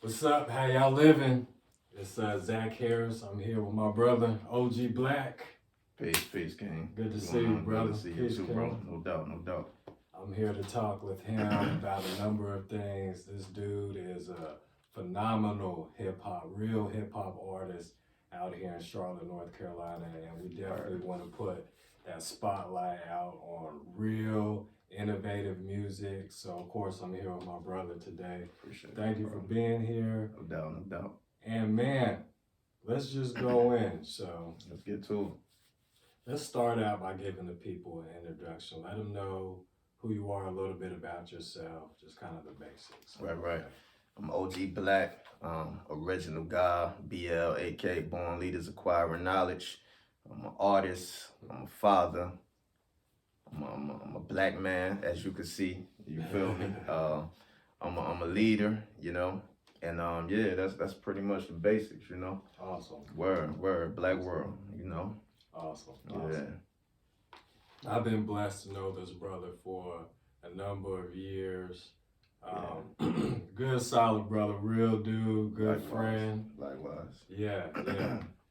What's up? How y'all living? It's Zach Harris. I'm here with my brother, OG Blak. Peace, King. Good to see you, brother. Good to see Peace, you too, bro. No doubt. I'm here to talk with him about a number of things. This dude is a phenomenal real hip hop artist out here in Charlotte, North Carolina, and we definitely want to put that spotlight out on real innovative music. So of course I'm here with my brother today. Appreciate it. Thank you for being here. No doubt. And man, let's just go in. So let's get to it. Let's start out by giving the people an introduction. Let them know who you are, a little bit about yourself, just kind of the basics. Right. I'm OG Blak, original guy, BL, aka Born Leaders Acquiring Knowledge. I'm an artist, I'm a father, I'm a black man, as you can see, you feel me? I'm a leader, you know, and yeah, that's pretty much the basics, you know. Awesome. Word, Black world, you know. Awesome. Yeah. I've been blessed to know this brother for a number of years. Good, solid brother, real dude, good friend. Likewise. Yeah.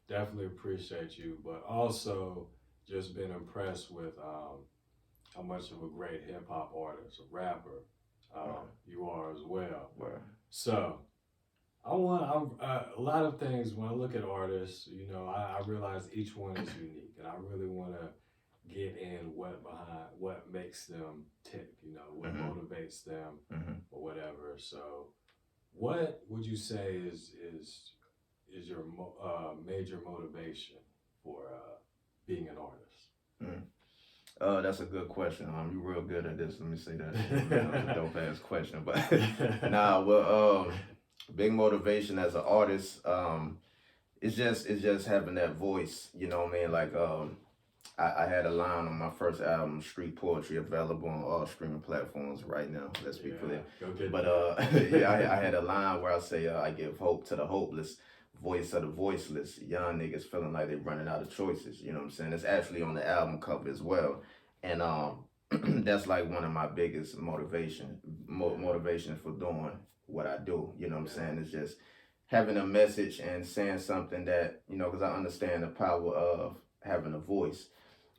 Definitely appreciate you, but also just been impressed with how much of a great hip hop artist, a rapper, you are as well. Word. So, a lot of things when I look at artists, you know, I realize each one is unique, and I really want to get in what makes them tick, you know, what motivates them or whatever. So, what would you say is your major motivation for being an artist? That's a good question. You're real good at this. Let me say that. That's a dope ass question, but big motivation as an artist, it's just having that voice. You know what I mean? Like I had a line on my first album, Street Poetry, available on all streaming platforms right now. Let's be clear. But I had a line where I say I give hope to the hopeless, voice of the voiceless, young niggas feeling like they're running out of choices. You know what I'm saying? It's actually on the album cover as well, and that's like one of my biggest motivation for doing what I do. You know what I'm saying? It's just having a message and saying something that, you know, because I understand the power of having a voice.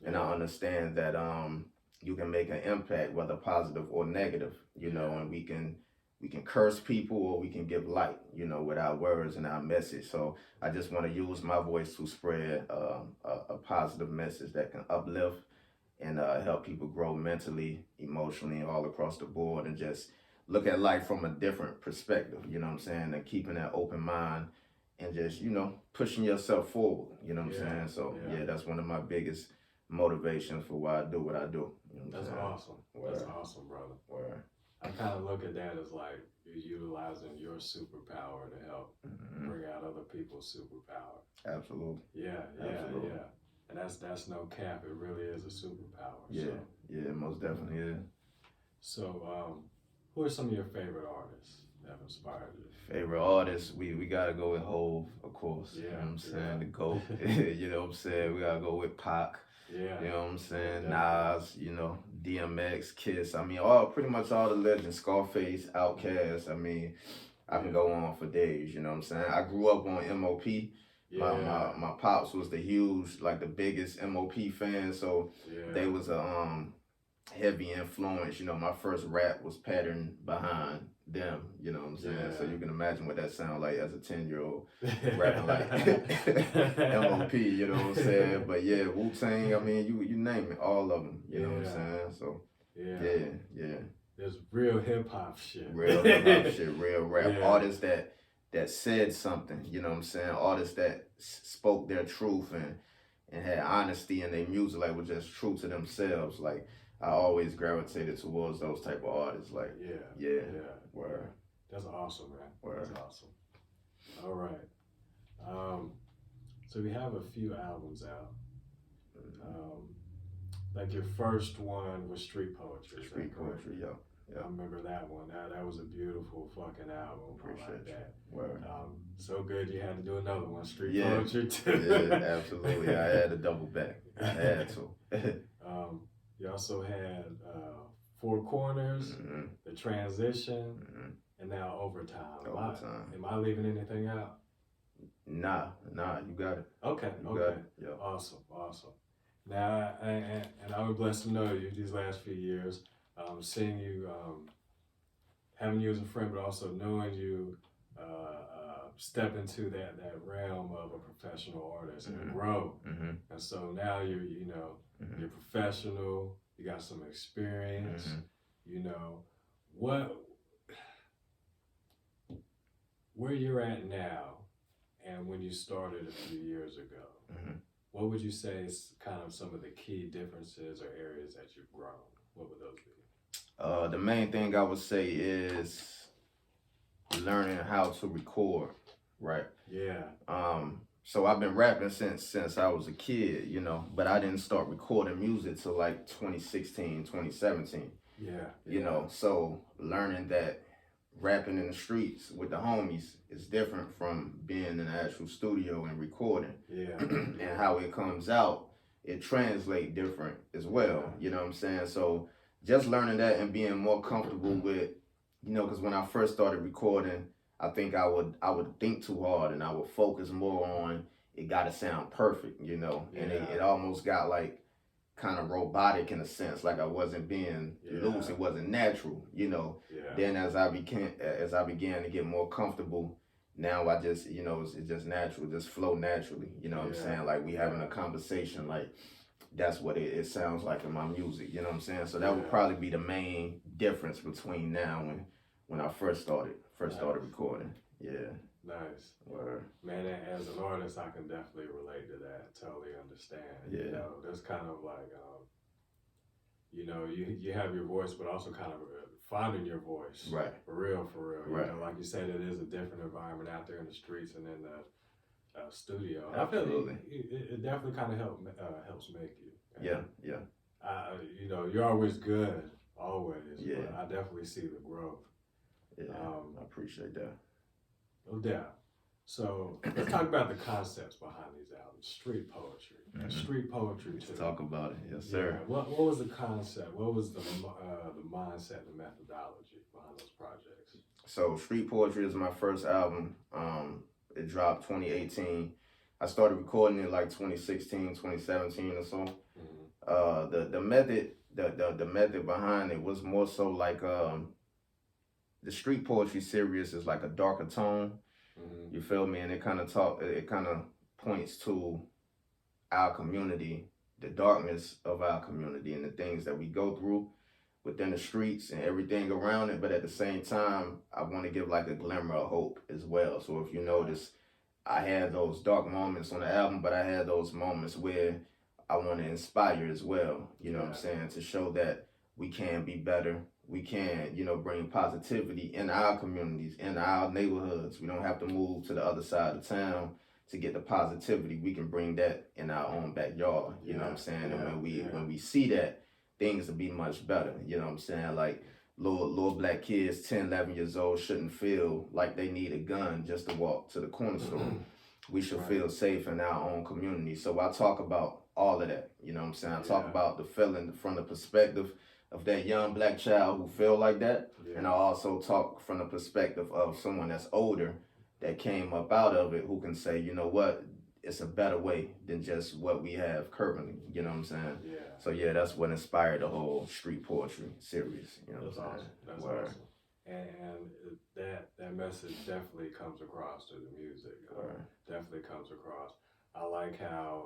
And I understand that you can make an impact, whether positive or negative, you know, and we can curse people or we can give light, you know, with our words and our message. So I just want to use my voice to spread a positive message that can uplift and help people grow mentally, emotionally, all across the board, and just look at life from a different perspective, you know what I'm saying, and keeping that open mind and just, you know, pushing yourself forward, you know what I'm saying? So yeah, that's one of my biggest motivations for why I do what I do. You know That's awesome. That's awesome, brother. Word. I kind of look at that as like you're utilizing your superpower to help bring out other people's superpower. Absolutely. Absolutely. And that's no cap. It really is a superpower. Yeah, most definitely is. So, who are some of your favorite artists that have inspired you? Favorite artists, we gotta go with Hov, of course. Yeah, you know what I'm saying? The GOAT. You know what I'm saying? We gotta go with Pac. Yeah. You know what I'm saying? Nas, you know, DMX, Kiss. I mean, pretty much all the legends, Scarface, Outkast. I mean, I can go on for days, you know what I'm saying? I grew up on MOP. My pops was the biggest MOP fan, so they was a heavy influence. You know, my first rap was patterned behind them, you know what I'm saying? So you can imagine what that sound like as a 10-year-old rapping like MOP, you know what I'm saying? But yeah, Wu-Tang, I mean, you name it, all of them, you know what I'm saying? So yeah. There's real hip hop shit. Real hip hop shit, real rap. Artists that said something, you know what I'm saying? Artists that spoke their truth and had honesty in their music, like were just true to themselves. Like I always gravitated towards those type of artists. Like word. That's awesome, man. Word. That's awesome. All right. So we have a few albums out. Like your first one was Street Poetry. Street Poetry, yeah. I remember that one. That was a beautiful fucking album. Appreciate that. Word. So good you had to do another one, Street Poetry too. Yeah, absolutely. I had to double back. I had to. You also had Four Corners, The Transition, and now Overtime. Overtime. Am I leaving anything out? Nah, you got it. Okay, You okay. got it. Yeah. Awesome. Now, and I've been blessed to know you these last few years, seeing you, having you as a friend, but also knowing you step into that realm of a professional artist and grow. And so now you're professional, you got some experience, where you're at now and when you started a few years ago, what would you say is kind of some of the key differences or areas that you've grown? What would those be? The main thing I would say is learning how to record, right? Yeah. So I've been rapping since I was a kid, but I didn't start recording music till like 2016, 2017. Yeah. So learning that rapping in the streets with the homies is different from being in the actual studio and recording. Yeah. And how it comes out, it translates different as well. You know what I'm saying? So just learning that and being more comfortable with, because when I first started recording, I think I would think too hard and I would focus more on it gotta sound perfect, and it almost got like kind of robotic in a sense, like I wasn't being loose, it wasn't natural, Then as I began to get more comfortable, now I just, it's just natural, just flow naturally, what I'm saying? Like we having a conversation, like that's what it sounds like in my music, you know what I'm saying? So that would probably be the main difference between now and when I first started recording. Yeah. Nice. Word. Man, as an artist, I can definitely relate to that. Totally understand. Yeah. There's kind of like, you have your voice, but also kind of finding your voice. Right. For real. Right. Like you said, it is a different environment out there in the streets and in the studio. Absolutely. I feel it definitely kind of helps make you. Yeah. You're always good, always. Yeah. But I definitely see the growth. Yeah. I appreciate that. No doubt. So let's talk about the concepts behind these albums. Street poetry. Street poetry too. Let's talk about it. Yes, sir. Yeah. What was the concept? What was the mindset, the methodology behind those projects? So Street Poetry is my first album. It dropped 2018. I started recording it like 2016, 2017 or so. The method behind it was more so like the street poetry series is like a darker tone. You feel me? And it kind of points to our community, the darkness of our community and the things that we go through within the streets and everything around it. But at the same time, I want to give like a glimmer of hope as well. So if you notice, I had those dark moments on the album, but I had those moments where I want to inspire as well. You know what I'm saying? To show that we can be better. We can, bring positivity in our communities, in our neighborhoods. We don't have to move to the other side of town to get the positivity. We can bring that in our own backyard. You know what I'm saying? And when we see that, things will be much better. You know what I'm saying? Like little black kids, 10, 11 years old, shouldn't feel like they need a gun just to walk to the corner store. We should feel safe in our own community. So I talk about all of that. You know what I'm saying? I talk about the feeling from the perspective of that young black child who feel like that. And I also talk from the perspective of someone that's older that came up out of it who can say, you know what, it's a better way than just what we have currently. You know what I'm saying? Yeah. So that's what inspired the whole street poetry series. You know what I'm saying? Awesome. That's awesome. And that message definitely comes across through the music. Definitely comes across. I like how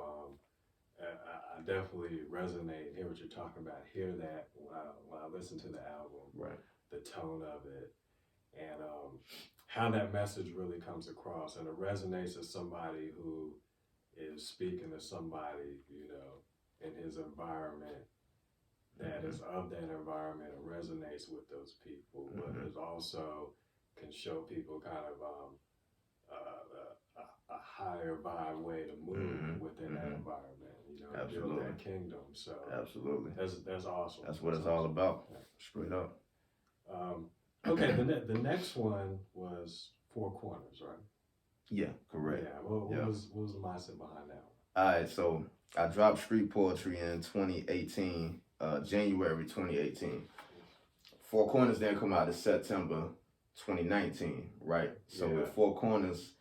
I definitely resonate, hear what you're talking about, hear that when I listen to the album, the tone of it, and how that message really comes across, and it resonates to somebody who is speaking to somebody, in his environment that is of that environment, it resonates with those people, but it also can show people kind of a higher vibe way to move within that environment. Absolutely. Build that kingdom. So absolutely, that's awesome. That's what it's all about. Straight up. Okay, the next one was Four Corners, right? Yeah, correct. Yeah. What was the mindset behind that one? All right, so I dropped Street Poetry in 2018, January 2018. Four Corners didn't come out in September 2019, right? So Yeah. with Four Corners,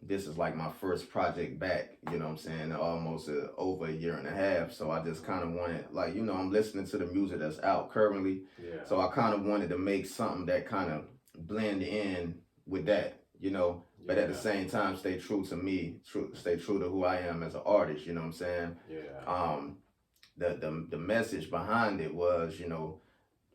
this is like my first project back, you know what I'm saying, almost over a year and a half. So I just kind of wanted, like, you know, I'm listening to the music that's out currently. Yeah. So I kind of wanted to make something that kind of blend in with that, you know, but at the same time, stay true to me, stay true to who I am as an artist, you know what I'm saying? Yeah. The message behind it was, you know,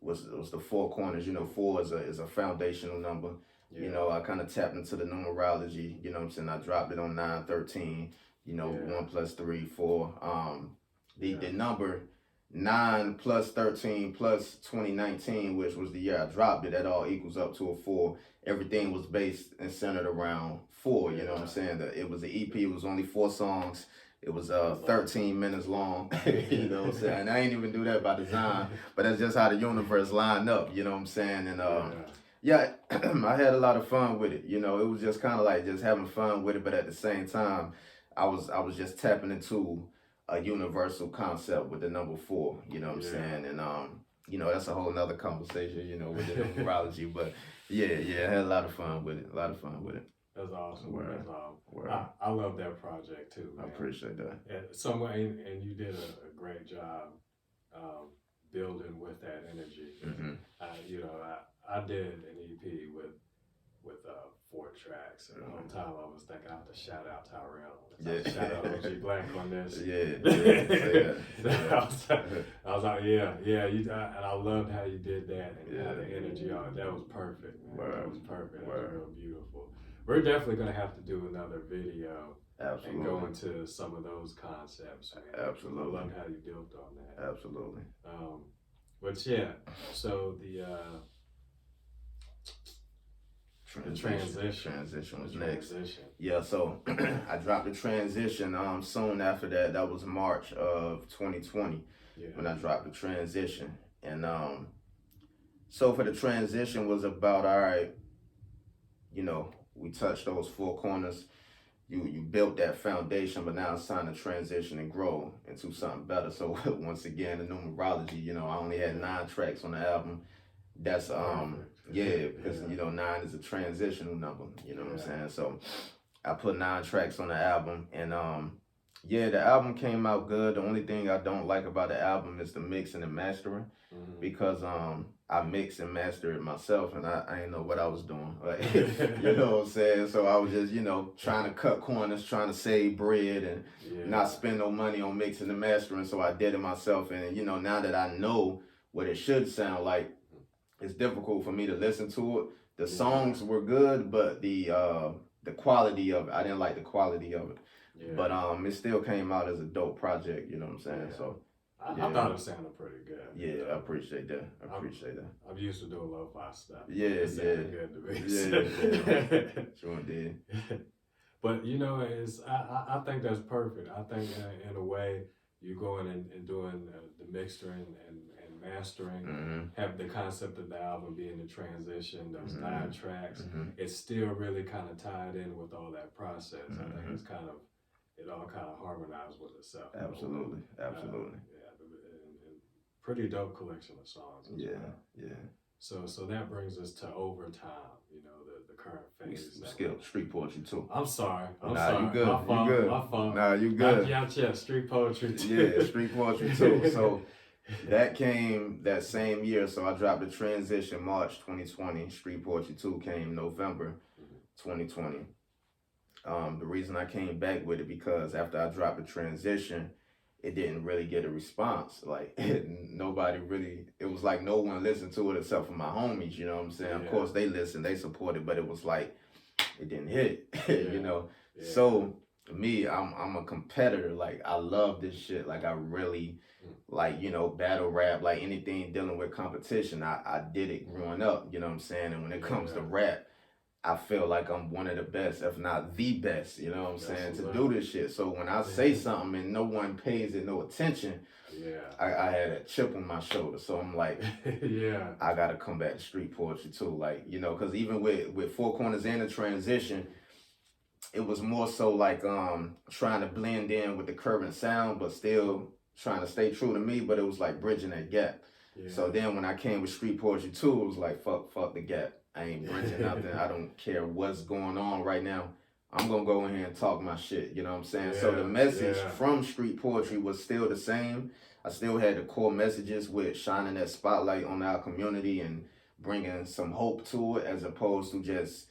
was the Four Corners. You know, four is a foundational number. Yeah. You know, I kind of tapped into the numerology. You know what I'm saying? I dropped it on 913. You know, 1 + 3, 4. The number 9 + 13 + 2019, which was the year I dropped it, that all equals up to a 4. Everything was based and centered around 4. You know what I'm saying? It was an EP. It was only 4 songs. It was 13 minutes long, you know what I'm saying? And I ain't even do that by design, but that's just how the universe lined up, you know what I'm saying? And yeah, I had a lot of fun with it. You know, it was just kind of like just having fun with it, but at the same time, I was just tapping into a universal concept with the number 4, you know what I'm saying? And you know, that's a whole nother conversation, you know, with the numerology. But yeah, I had a lot of fun with it. That's awesome. Word. That's awesome. Word. I love that project too, man. I appreciate that. And you did a great job building with that energy. Mm-hmm. You know, I did an EP with 4 tracks, and the whole time I was thinking I have to shout out Tyrell. Shout out OG Blak on this. I was like, and I loved how you did that and how the energy on it. That was perfect, man. That was perfect. That was real beautiful. We're definitely gonna have to do another video. Absolutely. And go into some of those concepts, man. Absolutely. I love how you built on that. Absolutely. But yeah, so the transition was next. Yeah, so I dropped the transition soon after that. That was March of 2020 when I dropped the transition. And so for the transition was about, all right, you know, we touched those 4 corners. You built that foundation, but now it's time to transition and grow into something better. So once again, the numerology, you know, I only had 9 tracks on the album. That's because you know, 9 is a transitional number, you know what I'm saying? So I put 9 tracks on the album, and the album came out good. The only thing I don't like about the album is the mixing and mastering, because I mix and master it myself, and I didn't know what I was doing. Like, you know what I'm saying? So I was just, you know, trying to cut corners, trying to save bread, and not spend no money on mixing and mastering. So I did it myself, and you know, now that I know what it should sound like, it's difficult for me to listen to it. The songs were good, but the quality of it, I didn't like the quality of it. But it still came out as a dope project, you know what I'm saying? So I thought it sounded pretty good. Yeah, I appreciate that. I'm used to doing lo-fi stuff. It sounded good to me. Sure did. But you know, I think that's perfect. I think in a way you going and doing the mixing and mastering, have the concept of the album being the transition, those 9 tracks, it's still really kind of tied in with all that process. I think it's it all kind of harmonized with itself. Absolutely. And pretty dope collection of songs as well. So that brings us to Overtime, you know, the current phase. We skipped Street Poetry too. I'm sorry. You good. My fault. You good. My fault. Nah, you good. Yeah, Street Poetry too. Yeah, Street Poetry too. So that came that same year. So I dropped the transition March 2020. Street Poetry 2 came November 2020. The reason I came back with it because after I dropped the transition, it didn't really get a response. Like nobody really, it was like no one listened to it except for my homies, you know what I'm saying? Of course they listened, they supported, but it was like, it didn't hit, you know? So me, I'm a competitor. Like I love this shit. Like I really like, you know, battle rap, like anything dealing with competition. I did it growing up, you know what I'm saying? And when it comes to rap, I feel like I'm one of the best, if not the best, you know what I'm saying, to do this shit. So when I say something and no one pays it no attention, I had a chip on my shoulder. So I'm like, I got to come back to Street Poetry too. Like, you know, because even with Four Corners and the transition, it was more so like trying to blend in with the current sound, but still trying to stay true to me. But it was like bridging that gap. Yeah. So then when I came with Street Poetry 2, it was like, fuck the gap. I ain't bridging nothing. I don't care what's going on right now. I'm going to go in here and talk my shit. You know what I'm saying? So the message from Street Poetry was still the same. I still had the core messages with shining that spotlight on our community and bringing some hope to it as opposed to just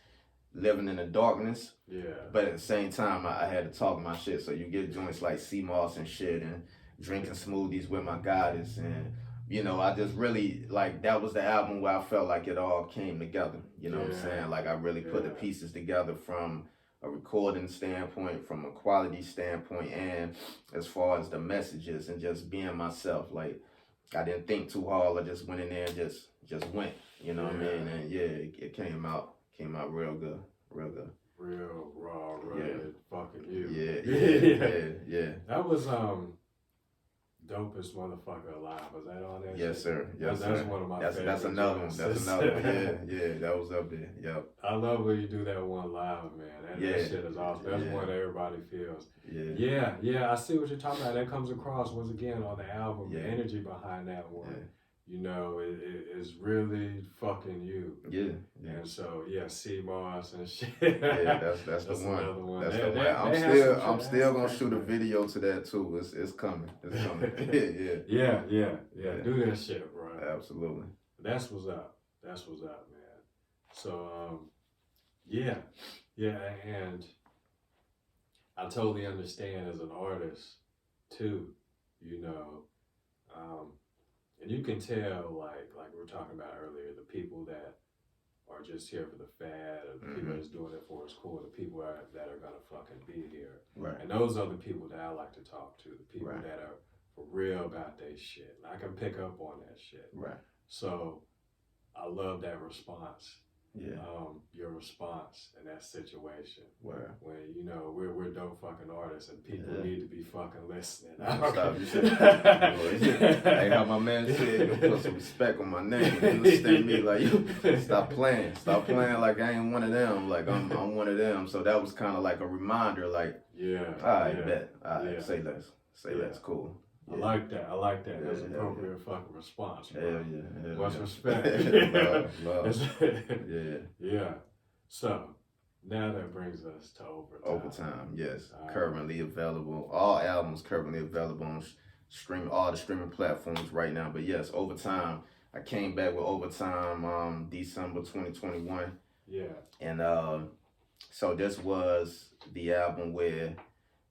living in the darkness. Yeah. But at the same time, I had to talk my shit. So you get joints like sea moss and shit and drinking smoothies with my goddess. And, you know, I just really, like, that was the album where I felt like it all came together. You know what I'm saying? Like, I really put the pieces together from a recording standpoint, from a quality standpoint, and as far as the messages and just being myself. Like, I didn't think too hard. I just went in there and just went. You know what I mean? And it came out real good. Real raw, rugged, fucking you. Yeah. That was dopest motherfucker alive. Was that on there? Yes, sir. Yes, that's sir. one of my That's another one. That's another one. Yeah, that was up there. Yep. I love when you do that one live, man. That shit is awesome. That's one everybody feels. Yeah. I see what you're talking about. That comes across once again on the album. The energy behind that one. You know, it is really fucking you. Yeah. And so sea moss and shit. Yeah, that's the one. Another one. That's the one. I'm still gonna shoot a video to that too. It's coming. It's coming. Yeah. Do that shit, bro. Absolutely. That's what's up. That's what's up, man. So yeah, and I totally understand as an artist too, you know. And you can tell, like we were talking about earlier, the people that are just here for the fad, or the people that's doing it for it's cool, the people that are gonna fucking be here. Right. And those are the people that I like to talk to, the people that are for real about their shit. And I can pick up on that shit. Right. So I love that response. Yeah. Your response in that situation. Where? When, you know, we're dope fucking artists and people need to be fucking listening. Stop. Hey, how my man said, you put some respect on my name. You understand me? Like, you stop playing. Stop playing like I ain't one of them. Like, I'm one of them. So that was kind of like a reminder, like, all right, bet. All right, say less. Say less. Cool. I like that. That's an appropriate fucking response. Bro. Hell yeah. Much respect. Love. Yeah. So now that brings us to Overtime. Yes. Currently available. All albums currently available on all the streaming platforms right now. But yes, Overtime. I came back with Overtime December 2021. Yeah. And so this was the album where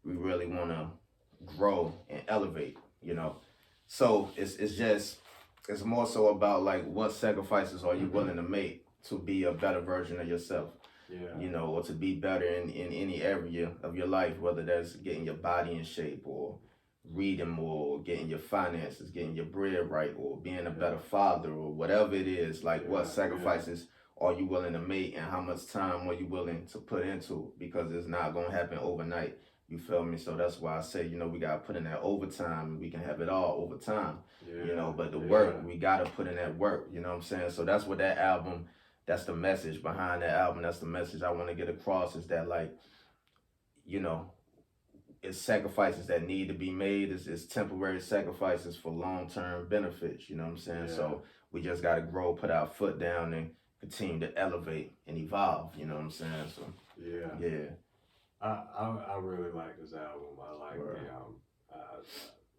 we really want to grow and elevate, you know. So it's more so about like what sacrifices are you willing to make to be a better version of yourself, you know, or to be better in any area of your life, whether that's getting your body in shape or reading more or getting your finances, getting your bread right, or being a better father, or whatever it is. Like what sacrifices are you willing to make, and how much time are you willing to put into it, because it's not going to happen overnight. You feel me? So that's why I say, you know, we got to put in that overtime, and we can have it all over time, you know, but the work, we got to put in that work, you know what I'm saying? So that's what that album, that's the message behind that album. That's the message I want to get across, is that, like, you know, it's sacrifices that need to be made. It's temporary sacrifices for long-term benefits, you know what I'm saying? So we just got to grow, put our foot down, and continue to elevate and evolve, you know what I'm saying? So, yeah. I really like this album. I like the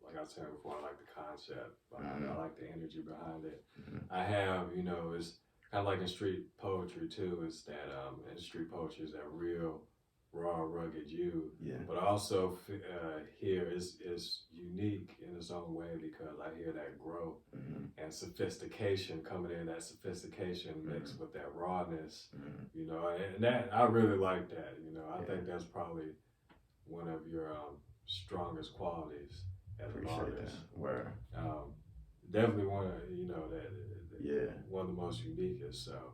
like I was saying before, I like the concept behind it. I like the energy behind it. I have, you know, it's kind of like in street poetry too. It's that in street poetry is that real, raw, rugged you. But also here is unique in its own way, because I hear that growth and sophistication coming in. That sophistication mixed with that rawness, you know, and that I really like that. You know, I think that's probably one of your strongest qualities as an artist. Definitely one of, you know, that one of the most uniquest. So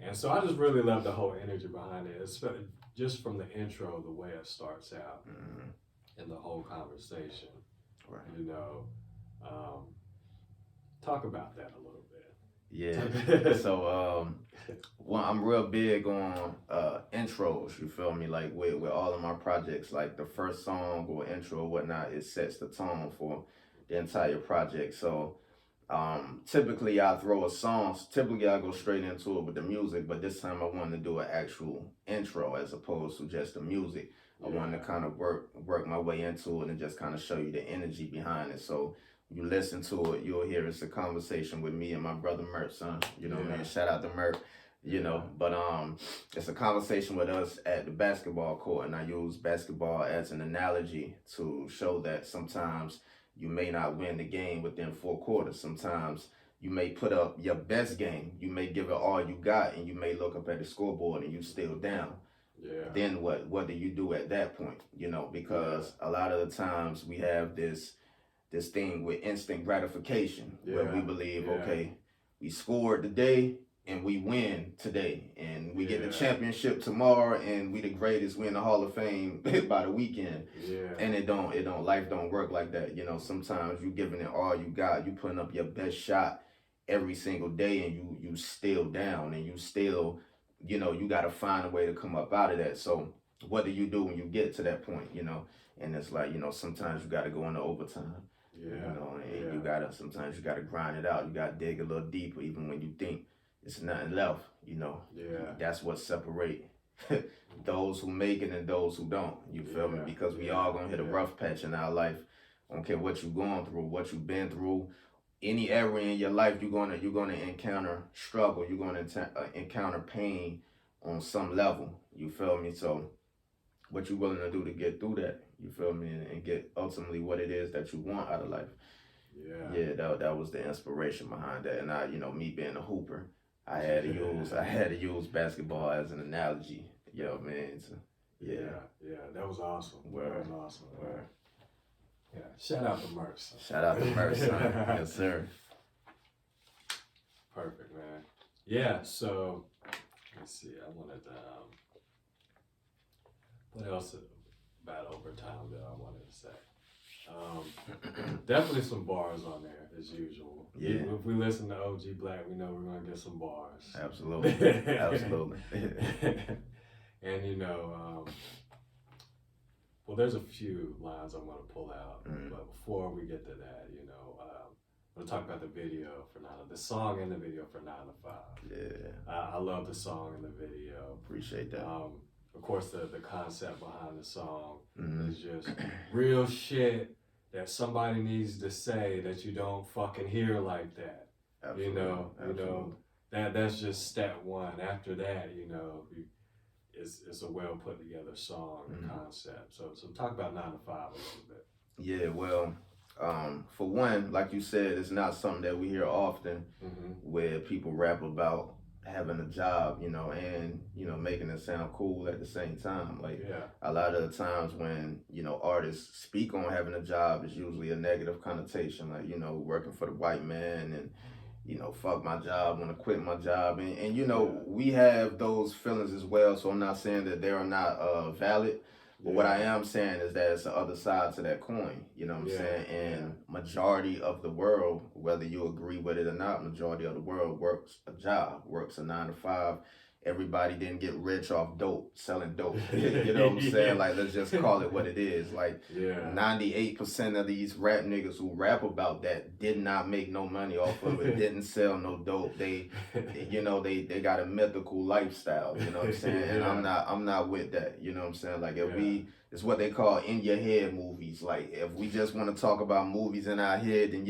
and so I just really love the whole energy behind it. It's just from the intro, the way it starts out, and the whole conversation. You know, talk about that a little bit. So well, I'm real big on intros, you feel me? Like with all of my projects, like the first song or intro or whatnot, it sets the tone for the entire project. So Typically I throw a song. Typically I go straight into it with the music, but this time I wanted to do an actual intro as opposed to just the music. I wanted to kind of work my way into it and just kind of show you the energy behind it. So you listen to it, you'll hear it's a conversation with me and my brother Mert, son. You know what I mean? Shout out to Mert. You know, but it's a conversation with us at the basketball court, and I use basketball as an analogy to show that sometimes you may not win the game within 4 quarters. Sometimes you may put up your best game, you may give it all you got, and you may look up at the scoreboard and you still down. Yeah. Then what do you do at that point? You know, because a lot of the times we have this thing with instant gratification where we believe, okay, we scored today and we win today and we get the championship tomorrow and we the greatest, we in the Hall of Fame by the weekend. And life don't work like that. You know, sometimes you giving it all you got, you putting up your best shot every single day and you still down and you still, you know, you got to find a way to come up out of that. So what do you do when you get to that point, you know? And it's like, you know, sometimes you got to go into overtime. You know, and sometimes you gotta grind it out. You gotta dig a little deeper, even when you think it's nothing left. You know, that's what separate those who make it and those who don't. You feel me? Because we all gonna hit a rough patch in our life. I don't care what you're going through, what you've been through. Any area in your life, you're gonna encounter struggle. You're gonna encounter pain on some level. You feel me? So, what you willing to do to get through that? You feel me? And get ultimately what it is that you want out of life. Yeah, that was the inspiration behind that. And I, you know, me being a hooper, I had to use basketball as an analogy. Yo, man. So, that was awesome. Word. That was awesome. Word. Yeah, shout out to Merce. Shout out to Merce, son. Yes, sir. Perfect, man. Yeah, so let's see. I wanted to. What else about overtime that I wanted to say? Definitely some bars on there as usual. Yeah. If we listen to OG Blak, we know we're gonna get some bars. Absolutely. Absolutely. And you know, well, there's a few lines I'm gonna pull out, but before we get to that, you know, I'm gonna talk about the video for the song and the video for 9 to 5. Yeah. I love the song and the video. Appreciate that. Of course, the concept behind the song is just real shit that somebody needs to say that you don't fucking hear like that. Absolutely. You know that's just step one. After that, you know, it's a well put together song and concept. So talk about 9 to 5 a little bit. Yeah, well, for one, like you said, it's not something that we hear often where people rap about having a job, you know, and, you know, making it sound cool at the same time. Like, a lot of the times when, you know, artists speak on having a job, it's usually a negative connotation, like, you know, working for the white man and, you know, fuck my job, want to quit my job. And you know, we have those feelings as well, so I'm not saying that they are not valid. But what I am saying is that it's the other side to that coin, you know what I'm saying? And majority of the world, whether you agree with it or not, majority of the world works a job, works a 9 to 5. Everybody didn't get rich off dope, selling dope. You know what I'm saying? Like, let's just call it what it is. Like, 98% of these rap niggas who rap about that did not make no money off of it, didn't sell no dope. They you know, they got a mythical lifestyle, you know what I'm saying? And I'm not with that, you know what I'm saying? Like, if it's what they call in your head movies. Like, if we just want to talk about movies in our head, then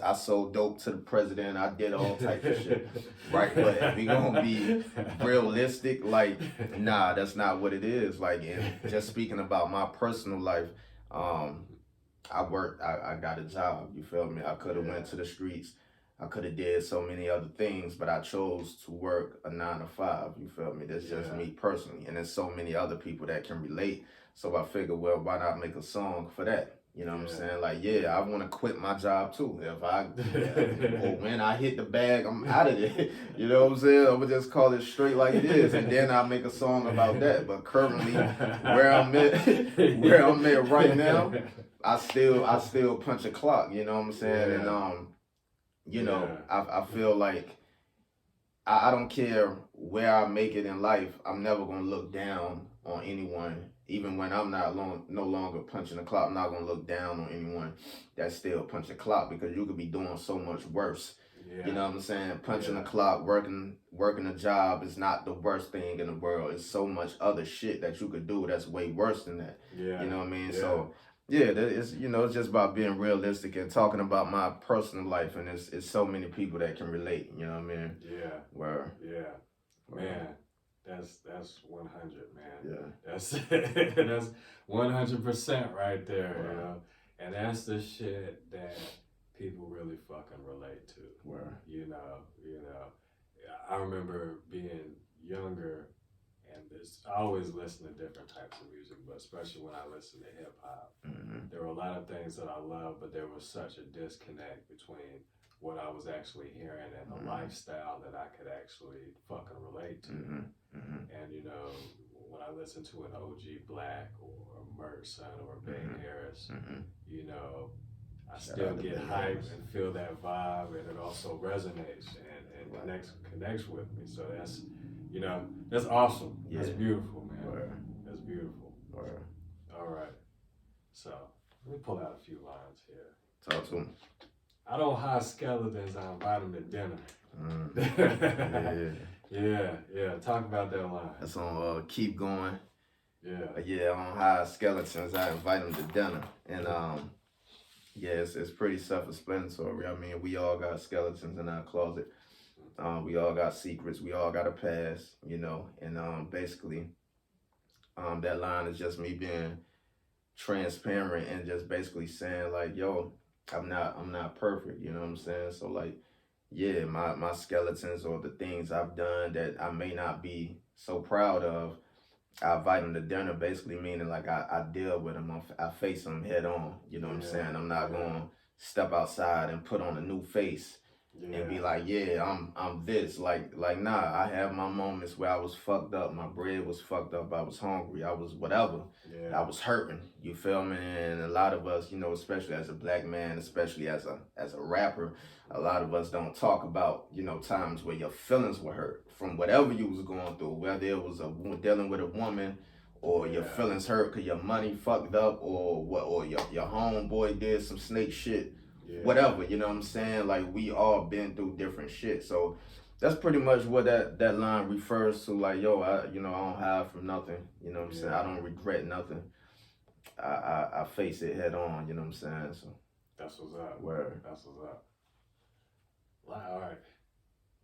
I sold dope to the president, I did all type of shit, right? But if we gonna be realistic, like, nah, that's not what it is. Like, and just speaking about my personal life, I worked, I got a job, you feel me? I could have went to the streets, I could have did so many other things, but I chose to work a 9 to 5, you feel me? That's just me personally, and there's so many other people that can relate. So I figured, well, why not make a song for that? You know what I'm saying? Like, I want to quit my job too. If or when I hit the bag, I'm out of there. You know what I'm saying? I would just call it straight like it is, and then I'll make a song about that. But currently, where I'm at right now, I still punch a clock. You know what I'm saying? And you know, I feel like I don't care where I make it in life. I'm never gonna look down on anyone even when I'm no longer punching the clock, I'm not gonna look down on anyone that's still punching the clock, because you could be doing so much worse. Yeah. You know what I'm saying? Punching the clock, working a job is not the worst thing in the world. It's so much other shit that you could do that's way worse than that. Yeah. You know what I mean? Yeah. So yeah, it's it's just about being realistic and talking about my personal life, and it's so many people that can relate. You know what I mean? Yeah. Where Man, that's 100, man. Yeah. That's 100% right there. Wow. You know, and that's the shit that people really fucking relate to. Where You know. I remember being younger, and I always listen to different types of music, but especially when I listen to hip hop, there were a lot of things that I loved, but there was such a disconnect between what I was actually hearing and the lifestyle that I could actually fucking relate to. And you know, when I listen to an OG Blak or a Merc Son or a Big Harris, you know, I still get hyped and feel that vibe, and it also resonates and connects with me. So that's, you know, that's awesome. Yeah. That's beautiful, man. Where That's beautiful. All right. So let me pull out a few lines here. Talk to him. I don't hide skeletons, I invite them to dinner. Yeah. Talk about that line. That's on Keep Going. Yeah. On High Skeletons, I invite them to dinner. And it's pretty self-explanatory. I mean, we all got skeletons in our closet. We all got secrets. We all got a past, you know. And basically, that line is just me being transparent and just basically saying like, yo, I'm not perfect, you know what I'm saying? So like, yeah, my skeletons or the things I've done that I may not be so proud of, I invite them to dinner, basically meaning like I deal with them, I face them head on, you know what I'm saying? I'm not going to step outside and put on a new face and be like, yeah, I'm this, like nah, I have my moments where I was fucked up, my bread was fucked up, I was hungry, I was whatever, I was hurting, you feel me? And a lot of us, you know, especially as a black man, especially as a rapper, a lot of us don't talk about, you know, times where your feelings were hurt from whatever you was going through, whether it was dealing with a woman, or your feelings hurt because your money fucked up, or your homeboy did some snake shit. Whatever, you know what I'm saying? Like, we all been through different shit. So that's pretty much what that line refers to. Like, yo, I don't hide from nothing. You know what I'm saying? I don't regret nothing. I face it head on. You know what I'm saying? So that's what's up. Word. That's what's up. All right.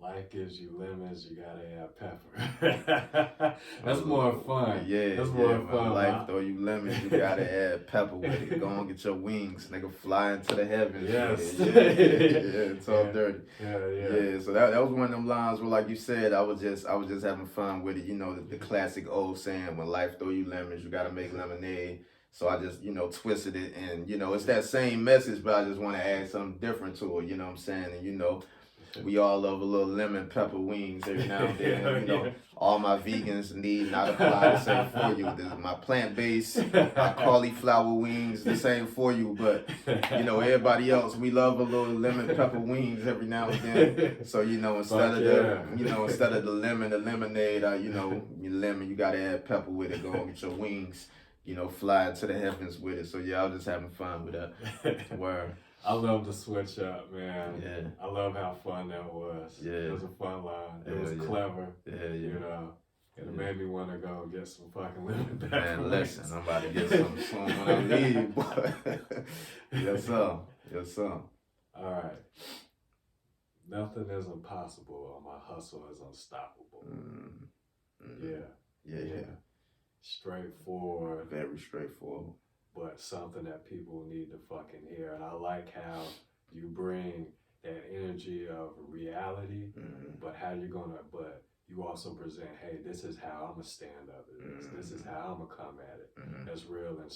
Life gives you lemons, you gotta have pepper. That's more fun. That's more fun. Life throw you lemons, you gotta add pepper with it. Go and get your wings, nigga, fly into the heavens. Yes. It's all dirty. Yeah. So that was one of them lines where, like you said, I was just having fun with it. You know, the classic old saying, when life throw you lemons, you gotta make lemonade. So I just, twisted it, and, it's that same message, but I just want to add something different to it, you know what I'm saying? And, we all love a little lemon pepper wings every now and then. All my vegans need not apply the same for you. My plant-based, my cauliflower wings, the same for you. But, everybody else, we love a little lemon pepper wings every now and then. So, instead of the lemon, the lemonade, your lemon, you got to add pepper with it. Go and get your wings, fly into the heavens with it. So, yeah, I was just having fun with that. Word. I love the switch up, man. Yeah. I love how fun that was. Yeah. It was a fun line. It was clever. Yeah. It made me want to go get some fucking lemon pepper. Man, listen, I'm about to get some soon when I leave, boy. Yes, sir. All right. Nothing is impossible, or my hustle is unstoppable. Yeah. Straightforward. Very straightforward. But something that people need to fucking hear. And I like how you bring that energy of reality, but you also present, hey, this is how I'm going to stand up to this. This is how I'm going to come at it. That's real and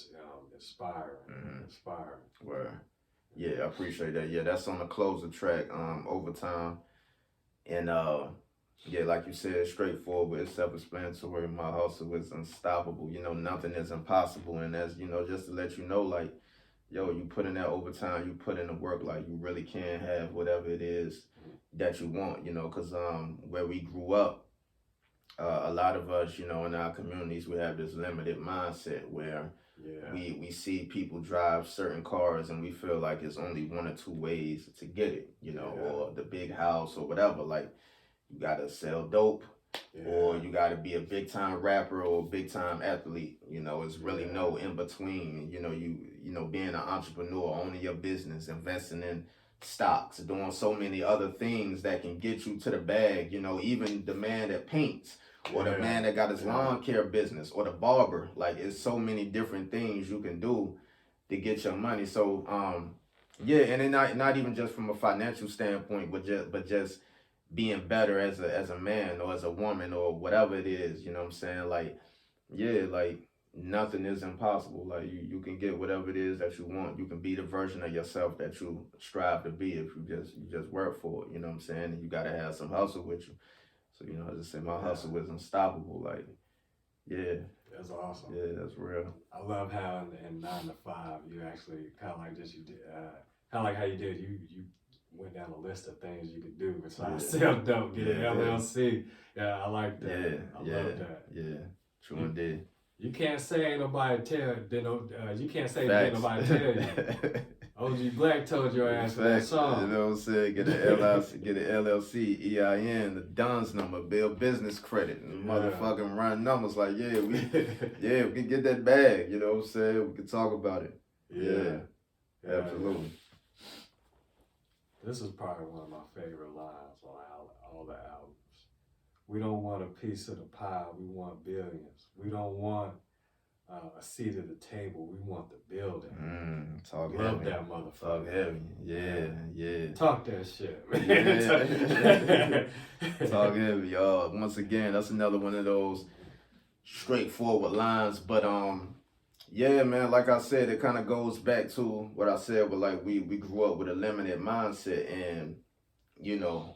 inspiring. Word. Yeah, I appreciate that. Yeah, that's on the closer track, Overtime. And like you said, straightforward, it's self-explanatory. My hustle is unstoppable. Nothing is impossible. And that's, just to let you know, like, yo, you put in that overtime, you put in the work, like, you really can have whatever it is that you want, because where we grew up, a lot of us, you know, in our communities, we have this limited mindset where Yeah. we see people drive certain cars and we feel like it's only one or two ways to get it, you know, Yeah. or the big house or whatever. Like you gotta sell dope, or you gotta be a big time rapper or a big time athlete. You know, it's really no in between. You know, you know, being an entrepreneur, owning your business, investing in stocks, doing so many other things that can get you to the bag. You know, even the man that paints, or the man that got his lawn care business, or the barber. Like it's so many different things you can do to get your money. So yeah, and then not even just from a financial standpoint, but just being better as a man or as a woman or whatever it is, you know what I'm saying? Like, yeah, like nothing is impossible. Like you can get whatever it is that you want. You can be the version of yourself that you strive to be if you just work for it, you know what I'm saying? And you gotta have some hustle with you. So, you know, as I say, my hustle is unstoppable. Like, yeah. That's awesome. Yeah, that's real. I love how in 9 to 5 you actually kind of like this. You did kind of like how you did. You went down a list of things you could do besides sell dope, get an LLC. Yeah, I like that. I love that. Yeah, true indeed. You can't say ain't nobody tell. You can't say ain't nobody tell you. OG Blak told your ass for that song. You know what I'm saying? Get an LLC, get an LLC, EIN, the DUNS number, build business credit, and motherfucking run numbers. Like, we can get that bag. You know what I'm saying? We can talk about it. Yeah. Absolutely. This is probably one of my favorite lines on all the albums. We don't want a piece of the pie. We want billions. We don't want a seat at the table. We want the building. Talk Love heavy. that motherfucker. Talk heavy. Yeah. Talk that shit, man. Yeah. Talk heavy, y'all. Once again, that's another one of those straightforward lines. But yeah, man, like I said, it kind of goes back to what I said, but like we grew up with a limited mindset, and you know,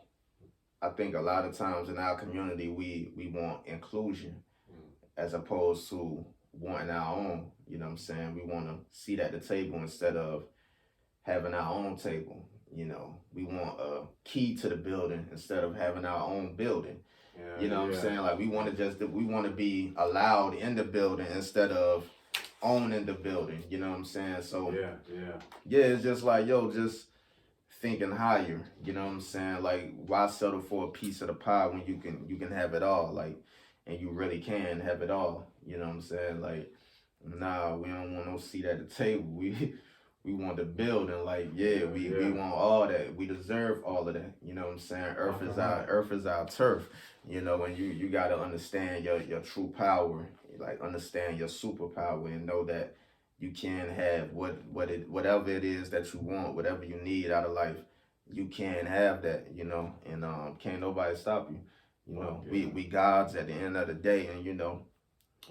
I think a lot of times in our community we want inclusion as opposed to wanting our own. You know what I'm saying? We want to seat at the table instead of having our own table. You know, we want a key to the building instead of having our own building. You know what I'm saying? Like we want to be allowed in the building instead of owning the building. You know what I'm saying? So yeah, it's just like, just thinking higher. You know what I'm saying? Like, why settle for a piece of the pie when you can have it all? Like, and you really can have it all. You know what I'm saying? Like, nah, we don't want no seat at the table. We want the building. Like, we want all that. We deserve all of that. You know what I'm saying? Earth is our turf. You know, and you gotta understand your true power. Like, understand your superpower and know that you can have whatever it is that you want, whatever you need out of life. You can have that, you know, and can't nobody stop you. You know, we gods at the end of the day, and you know,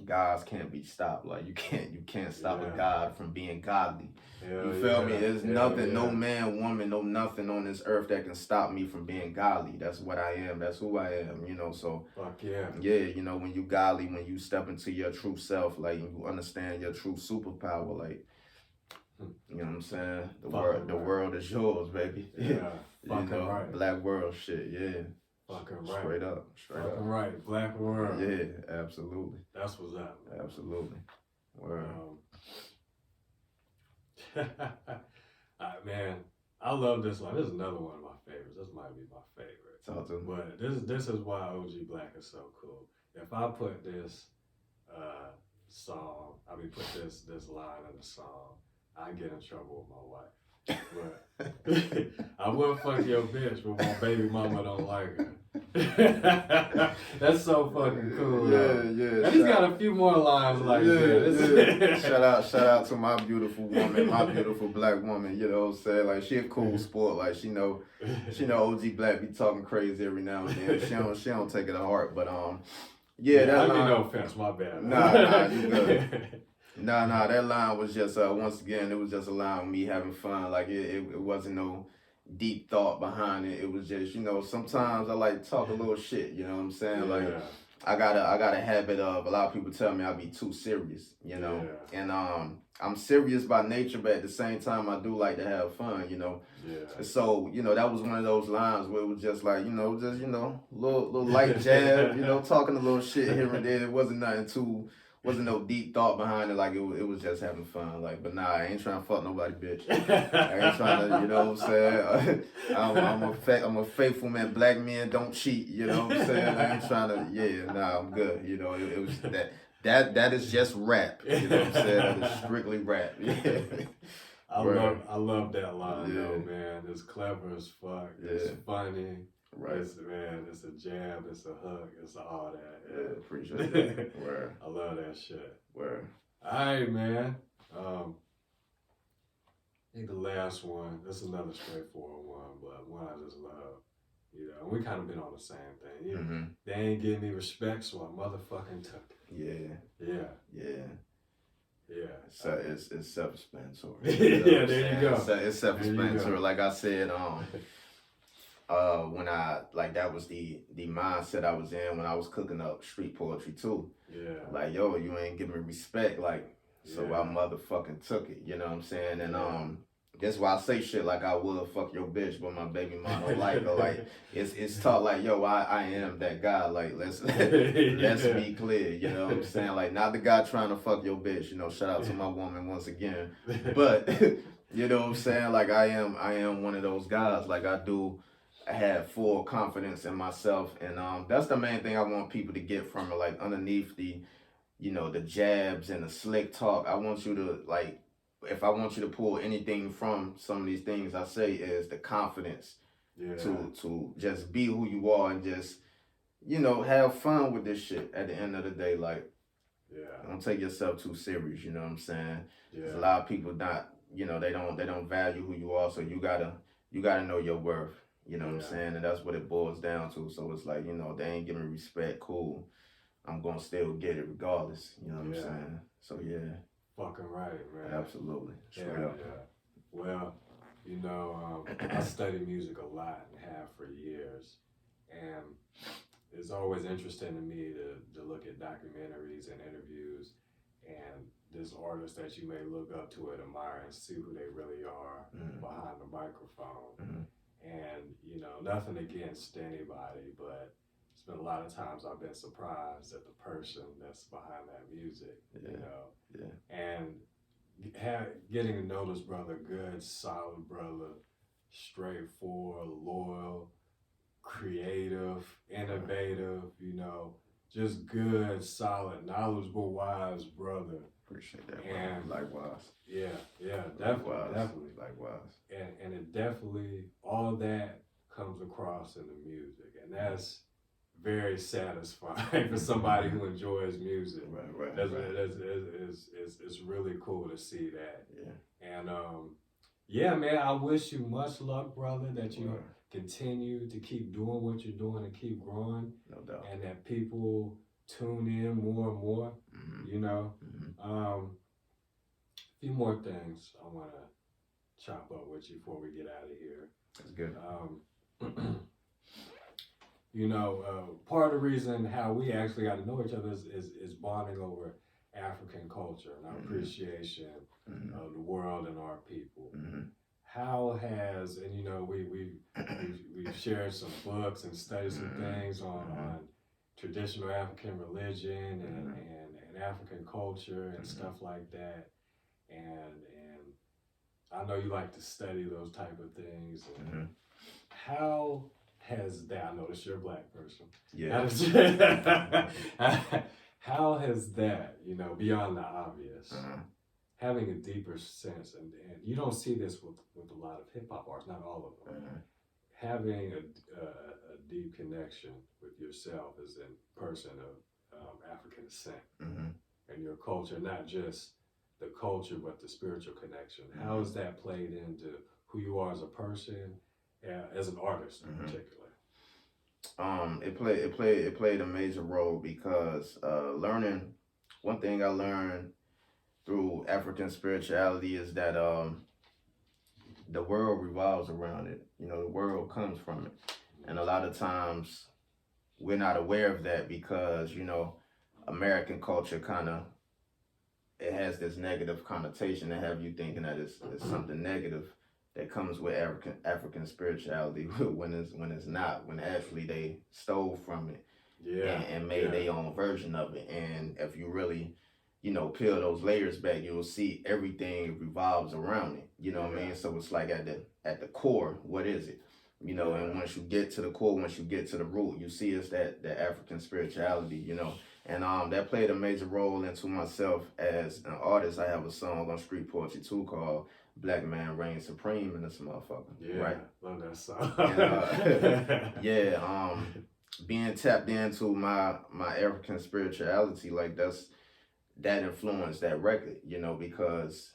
gods can't be stopped. Like you can't stop a god from being godly. You feel me? There's nothing, no man, woman, no nothing on this earth that can stop me from being godly. That's what I am. That's who I am. You know, so you know, when you godly, when you step into your true self, like you understand your true superpower, like you know what I'm saying? The world is yours, baby. Yeah, you know, black world shit. Yeah. Fucking right. Straight up. Fucking right. Black world. Yeah, absolutely. That's what's up. Man. Absolutely. Word. Man, I love this one. This is another one of my favorites. This might be my favorite. Talk to me. But this is why OG Blak is so cool. If I put this put this line in the song, I get in trouble with my wife. But I will fuck your bitch, but my baby mama don't like her. That's so fucking cool. Yeah. And he's got a few more lines like that. Shout out to my beautiful woman, my beautiful black woman. You know what I'm saying? Like she a cool sport. Like she know OG Blak be talking crazy every now and then. She don't take it to heart, but that I line, mean, no offense, my bad. Nah, you good. Nah, that line was just once again, it was just a line with me having fun. Like it wasn't no deep thought behind it. It was just, you know, sometimes I like to talk a little shit, you know what I'm saying? Like I got a habit of, a lot of people tell me I be too serious, you know, and I'm serious by nature, but at the same time I do like to have fun, you know. Yeah. So, you know, that was one of those lines where it was just like, you know, little light jab, you know, talking a little shit here and there. It wasn't nothing too, wasn't no deep thought behind it. Like it was just having fun. Like, but nah, I ain't trying to fuck nobody, bitch. I ain't trying to, you know what I'm saying? I'm a faithful man. Black men don't cheat, you know what I'm saying? I ain't trying to, yeah, nah, I'm good. You know, it was that is just rap. You know what I'm saying? That is strictly rap. Yeah. I love that line though, man. It's clever as fuck. It's funny. Right. It's a jab, it's a hook, it's all that. Yeah, appreciate that. Word. I love that shit. Word. Alright, man. I think the last one, this is another straightforward one, but one I just love. You know, we kind of been on the same thing. You know, they ain't giving me respect, so I motherfucking took it. Yeah. Yeah. Yeah. Yeah, so it's self-explanatory. Yeah, there you go. It's self-explanatory. Like I said, when I like that was the mindset I was in when I was cooking up street poetry too. Yeah. Like, yo, you ain't giving me respect, like, so I motherfucking took it. You know what I'm saying? And that's why I say shit like I would fuck your bitch, but my baby mama like her. Like it's taught like, yo, I am that guy. Like let's be clear. You know what I'm saying? Like not the guy trying to fuck your bitch. You know, shout out to my woman once again. But you know what I'm saying? Like I am one of those guys. Like I have full confidence in myself, and that's the main thing I want people to get from it. Like underneath the, you know, the jabs and the slick talk, I want you to like. If I want you to pull anything from some of these things I say is the confidence to just be who you are and just, you know, have fun with this shit at the end of the day. Like, don't take yourself too serious, you know what I'm saying? Yeah. A lot of people not, you know, they don't value who you are, so you gotta know your worth, you know what I'm saying? And that's what it boils down to. So it's like, you know, they ain't giving me respect, cool. I'm gonna still get it regardless, you know what I'm saying? So yeah. Fucking right, man. Absolutely. Yeah. Well, you know, I studied music a lot and have for years, and it's always interesting to me to look at documentaries and interviews and this artist that you may look up to and admire and see who they really are behind the microphone. And, you know, nothing against anybody, but it's been a lot of times I've been surprised at the person that's behind that music, you know. Yeah. And getting to know this brother, good, solid brother, straightforward, loyal, creative, innovative, you know, just good, solid, knowledgeable, wise brother. Appreciate that. And likewise. Yeah, definitely. Likewise. And it definitely, all that comes across in the music, and that's very satisfying for somebody who enjoys music. Right. It's really cool to see that. Yeah. And yeah, man, I wish you much luck, brother, that you continue to keep doing what you're doing and keep growing. No doubt. And that people tune in more and more, you know. A few more things I want to chop up with you before we get out of here. That's good. You know, part of the reason how we actually got to know each other is bonding over African culture and our appreciation of the world and our people. How has, and you know, we've shared some books and studied some things on traditional African religion and African culture and stuff like that. And I know you like to study those type of things. And how has that, I noticed you're a black person. Yeah. How has that, you know, beyond the obvious, having a deeper sense, and you don't see this with a lot of hip hop artists, not all of them, having a deep connection with yourself as a person of African descent and your culture, not just the culture, but the spiritual connection. How has that played into who you are as a person, as an artist in particular? It played a major role because learning, one thing I learned through African spirituality is that the world revolves around it. You know, the world comes from it. And a lot of times we're not aware of that because, you know, American culture kind of, it has this negative connotation to have you thinking that it's something negative that comes with African spirituality when it's not, when actually they stole from it and made their own version of it. And if you really, you know, peel those layers back, you'll see everything revolves around it. You know what I mean? So it's like at the core, what is it? You know, and once you get to the core, once you get to the root, you see it's that African spirituality, you know. And that played a major role into myself as an artist. I have a song on Street Poetry too called Black Man Reigns Supreme in this motherfucker. Yeah, right? Love that song. And, being tapped into my African spirituality, like that influenced that record, you know, because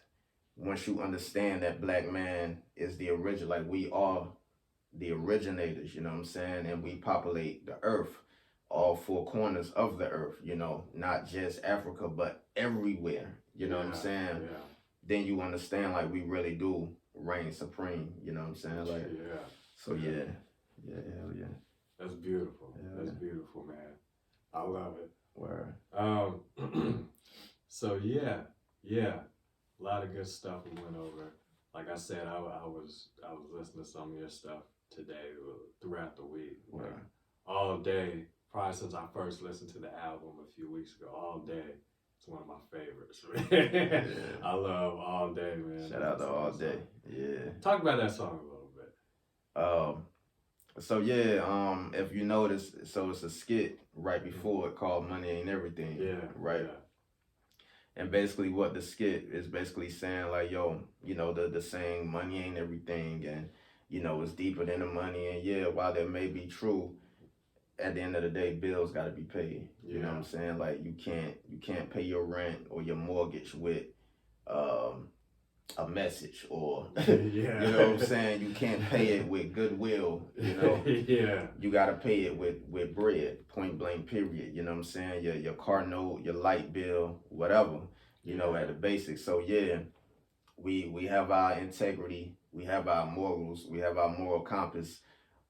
once you understand that black man is the original, like we are the originators, you know what I'm saying? And we populate the earth, all four corners of the earth, you know, not just Africa, but everywhere, you know what I'm saying? Yeah. Then you understand, like, we really do reign supreme, you know what I'm saying? Like, so yeah, hell yeah. That's beautiful. That's beautiful, man. I love it. Word. So yeah, a lot of good stuff we went over. Like I said, I was listening to some of your stuff today throughout the week. Like, all day, probably since I first listened to the album a few weeks ago, all day. It's one of my favorites. I love All Day, man. Shout out to All Day. Yeah. Talk about that song a little bit. So yeah, if you notice, so it's a skit right before it called Money Ain't Everything. Yeah. Right. Yeah. And basically what the skit is basically saying, like, yo, you know, the saying money ain't everything, and, you know, it's deeper than the money. And yeah, while that may be true, at the end of the day, bills got to be paid. You know what I'm saying? Like, you can't pay your rent or your mortgage with a message, or you know what I'm saying? You can't pay it with goodwill, you know? You got to pay it with bread, point blank period. You know what I'm saying? Your car note, your light bill, whatever, you know, at the basics. So yeah, we have our integrity, we have our morals, we have our moral compass,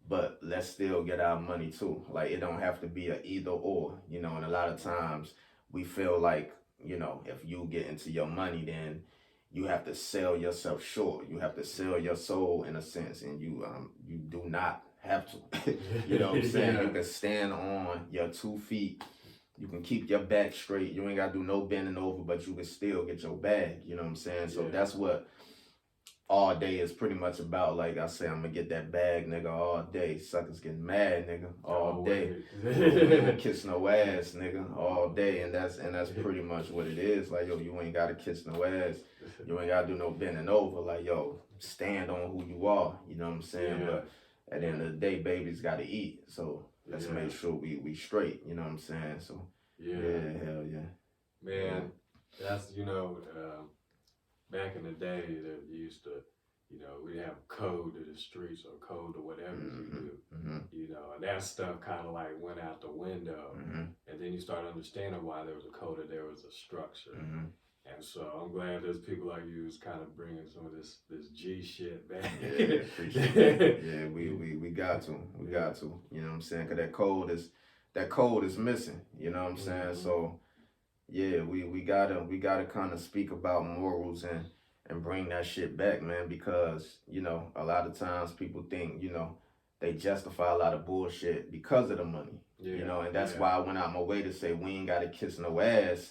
but let's still get our money too. Like, it don't have to be a either or, you know. And a lot of times we feel like, you know, if you get into your money, then you have to sell yourself short. You have to sell your soul, in a sense, and you do not have to. You know what I'm saying? You can stand on your 2 feet. You can keep your back straight. You ain't got to do no bending over, but you can still get your bag. You know what I'm saying? So that's what All Day is pretty much about. Like I say, I'm gonna get that bag, nigga, all day. Suckers getting mad, nigga, all day. Kiss no ass, nigga, all day. And that's pretty much what it is. Like, yo, you ain't gotta kiss no ass. You ain't gotta do no bending over. Like, yo, stand on who you are. You know what I'm saying? But at the end of the day, babies gotta eat. So let's make sure we straight. You know what I'm saying? So yeah, hell yeah. Man, that's, you know, back in the day, that you used to, you know, we have code to the streets or code to whatever you do, you know, and that stuff kind of like went out the window. And then you start understanding why there was a code and there was a structure. And so I'm glad there's people like you who's kind of bringing some of this G shit back. Yeah, appreciate it. Yeah, we got to. We got to. You know what I'm saying? Because that code is missing. You know what I'm saying? So yeah, we gotta kind of speak about morals and bring that shit back, man, because, you know, a lot of times people think, you know, they justify a lot of bullshit because of the money, you know, and that's why I went out my way to say we ain't gotta kiss no ass,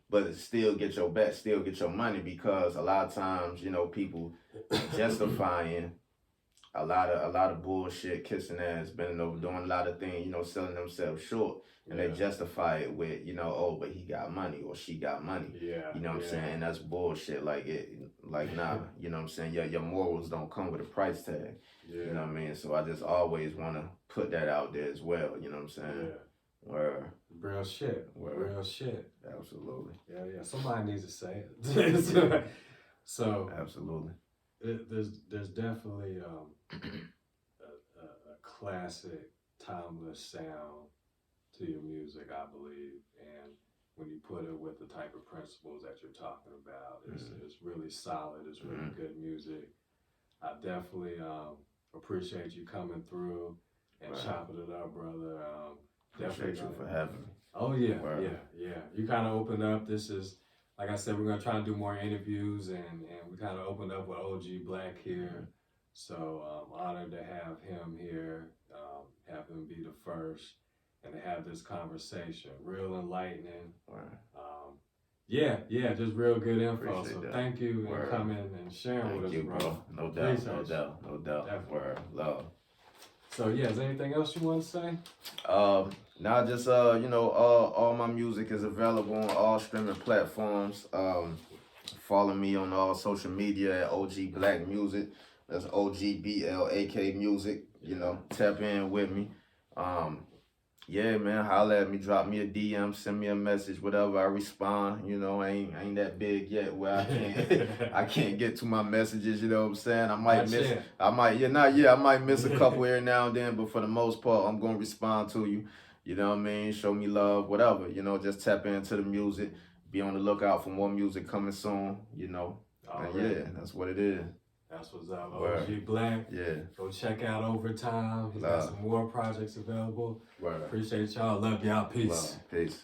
but still get your back, still get your money, because a lot of times, you know, people justifying a lot of bullshit, kissing ass, bending over, doing a lot of things, you know, selling themselves short. And they justify it with, you know, oh, but he got money or she got money. You know what I'm saying? And that's bullshit. Like, nah, you know what I'm saying? Your morals don't come with a price tag. You know what I mean? So I just always want to put that out there as well. You know what I'm saying? Where real shit. Real shit. Absolutely. Yeah. Somebody needs to say it. So absolutely. There's definitely a classic, timeless sound to your music, I believe, and when you put it with the type of principles that you're talking about, it's really solid. It's really good music. I definitely appreciate you coming through and chopping it up, brother. Appreciate you for having me. Oh yeah, Word. yeah. You kind of opened up. This is, like I said, we're gonna try to do more interviews, and we kind of opened up with OG Blak here. So I'm honored to have him here, have him be the first, and to have this conversation. Real enlightening. Word. Yeah, just real good info. Appreciate so that. thank you Word. and coming and sharing Thank with you, us, bro. No Appreciate doubt, no you. doubt, no doubt. Definitely. Word. Love. So yeah, is there anything else you want to say? Now just all my music is available on all streaming platforms. Follow me on all social media at OG Blak Music. That's OGBLAK Music. You know, tap in with me. Yeah, man, holla at me, drop me a DM, send me a message, whatever. I respond. You know, I ain't that big yet where I can't get to my messages. You know what I'm saying? I might miss a couple here now and then, but for the most part, I'm gonna respond to you. You know what I mean? Show me love, whatever. You know, just tap into the music. Be on the lookout for more music coming soon. You know, and yeah, that's what it is. That's what's up. Word. OG Blak. Yeah. Go check out Overtime. He's got some more projects available. Word. Appreciate y'all. Love y'all. Peace. Love. Peace.